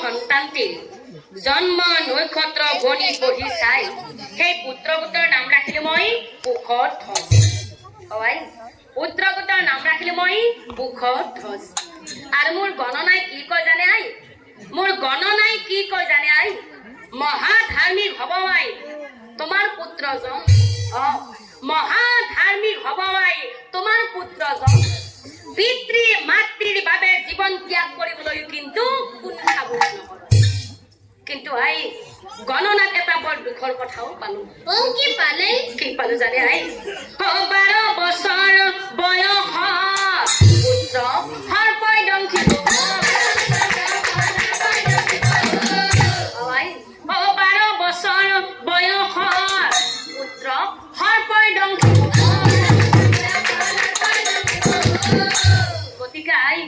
সন্তানটিৰ জন্ম নক্ষত্ৰ গণি পঢ়ি চাই সেই পুত্ৰপুত্ৰৰ নাম ৰাখিলো মই পুখধ্বজ। হয়, পুত্ৰপুত্ৰৰ নাম ৰাখিলো মই পুখধ্বজ। আৰু মোৰ গণনাই কি কয় জানে আই? মোৰ গণনাই কি কয় জানে আই? মহাধাৰ্মিক হ'ব আই তোমাৰ পুত্ৰজন। মহাধাৰ্মিক হ'ব আই তোমাৰ পুত্ৰজন। পিতৃ মাতৃৰ বাবে জীৱন ত্যাগ কৰিবলৈ কিন্তু কুণ্ঠা বোধ নকৰে। কিন্তু আই গণনাত এটা বৰ দুখৰ কথাও পালো। কি পালে? কি পালো জানে আই? 12 বছৰ বয়সত পুত্ৰ সৰ্পদংশী। 12 বছৰ বয়সত পুত্ৰ সৰ্পদংশী। গতিকে আই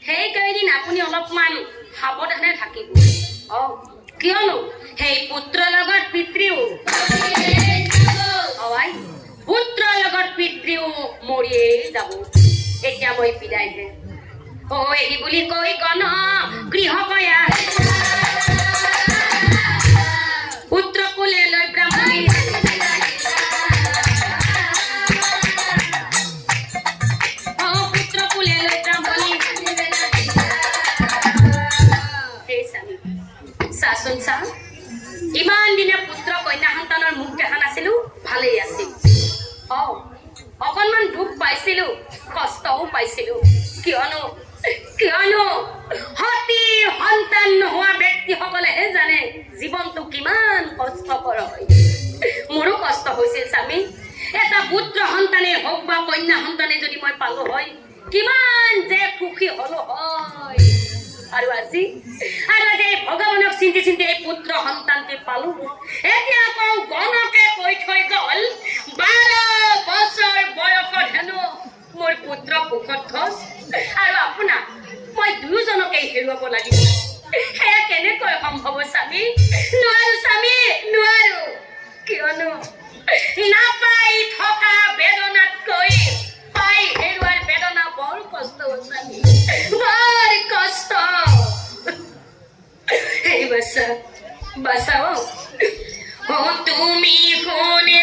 সেইকেইদিন আপুনি অলপমান সাৱধানে থাকিব। কিয়নো সেই পুত্ৰৰ লগত পিতৃও পুত্ৰৰ লগত পিতৃও মৰিয়েই যাব। এতিয়া মই বিদায় দে এই বুলি কৈ গণ গৃহকয়া পুত্ৰ কুলে লৈ ব্ৰাহ্মণী পুত্ৰ কুলে লৈ ব্ৰাহ্মণী। চাচোন চা, ইমান দিনে পুত্ৰ কন্যা সন্তানৰ মুখ দেখা নাছিলো, ভালেই আছিল। অকণমান দুখ পাইছিলো, কষ্টও পাইছিলো। কিয়নো সতী সন্তান নোহোৱা ব্যক্তিসকলেহে জানে জীৱনটো কিমান কষ্টকৰ হয়। মোৰো কষ্ট হৈছিল স্বামী। এটা পুত্ৰ সন্তানে হওক বা কন্যা সন্তানে যদি মই পালো হয়, কিমান যে সুখী হলো হয়। আৰু আজি ভগৱানক চিন্তি চিন্তি এই পুত্ৰ সন্তানটি পালো। এতিয়া আকৌ গণকে কৈ থৈ গল 12 বছৰ বয়সত হেনো মোৰ পুত্ৰ পুখধ্বজ। আৰু আপোনাক মই দুয়োজনকেই হেৰুৱাব লাগিব। সেয়া কেনেকৈ সম্ভৱ স্বামী? নোৱাৰো স্বামী, নোৱাৰো। কিয়নো নাপাই থকা বেদনাতকৈ পাই হেৰুৱাৰ বেদনা বৰ কষ্ট স্বামী, বৰ কষ্ট। এই বাচ্চা বাঁচাও তুমি কোনে